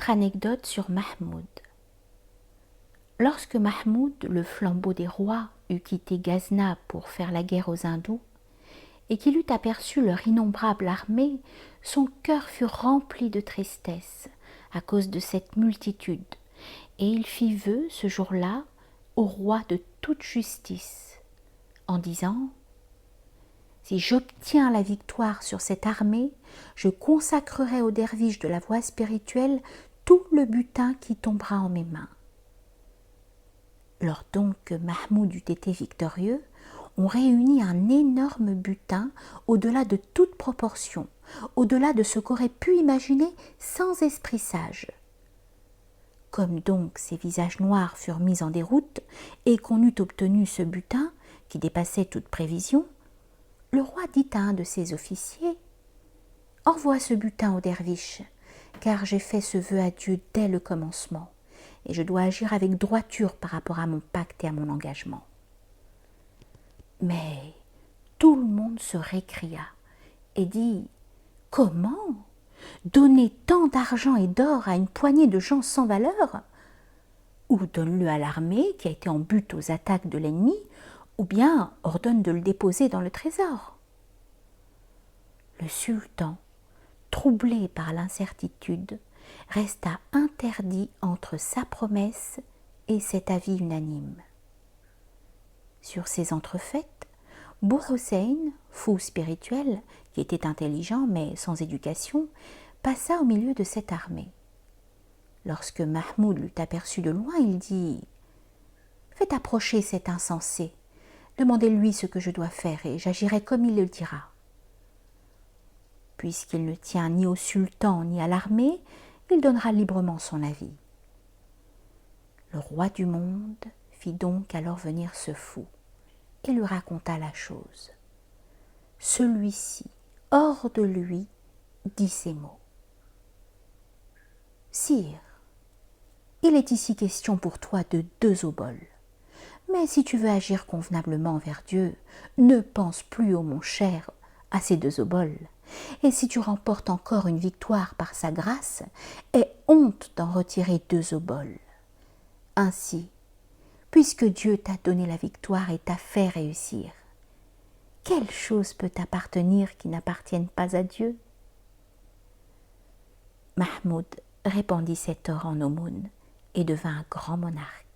autre anecdote sur Mahmoud. Lorsque Mahmoud, le flambeau des rois, eut quitté Ghazna pour faire la guerre aux hindous, et qu'il eut aperçu leur innombrable armée, son cœur fut rempli de tristesse à cause de cette multitude, et il fit vœu ce jour-là au roi de toute justice, en disant « Si j'obtiens la victoire sur cette armée, je consacrerai aux derviches de la voie spirituelle tout le butin qui tombera en mes mains. » Lors donc que Mahmoud eut été victorieux, on réunit un énorme butin au-delà de toute proportion, au-delà de ce qu'aurait pu imaginer sans esprit sage. Comme donc ces visages noirs furent mis en déroute et qu'on eut obtenu ce butin, qui dépassait toute prévision, le roi dit à un de ses officiers « Envoie ce butin aux derviches, car j'ai fait ce vœu à Dieu dès le commencement, et je dois agir avec droiture par rapport à mon pacte et à mon engagement. » Mais tout le monde se récria et dit « Comment ? Donner tant d'argent et d'or à une poignée de gens sans valeur ? Ou donne-le à l'armée qui a été en butte aux attaques de l'ennemi, ou bien ordonne de le déposer dans le trésor. » Le sultan, troublé par l'incertitude, resta interdit entre sa promesse et cet avis unanime. Sur ces entrefaites, Bourhossein, fou spirituel, qui était intelligent mais sans éducation, passa au milieu de cette armée. Lorsque Mahmoud l'eut aperçu de loin, il dit « Faites approcher cet insensé, demandez-lui ce que je dois faire et j'agirai comme il le dira. » Puisqu'il ne tient ni au sultan ni à l'armée, il donnera librement son avis. Le roi du monde fit donc alors venir ce fou et lui raconta la chose. Celui-ci, hors de lui, dit ces mots. « Sire, il est ici question pour toi de 2 oboles. Mais si tu veux agir convenablement envers Dieu, ne pense plus, ô mon cher, à ces 2 oboles. Et si tu remportes encore une victoire par sa grâce, aie honte d'en retirer 2 oboles. Ainsi, puisque Dieu t'a donné la victoire et t'a fait réussir, quelle chose peut t'appartenir qui n'appartienne pas à Dieu ?» Mahmoud répandit cet or en aumône et devint un grand monarque.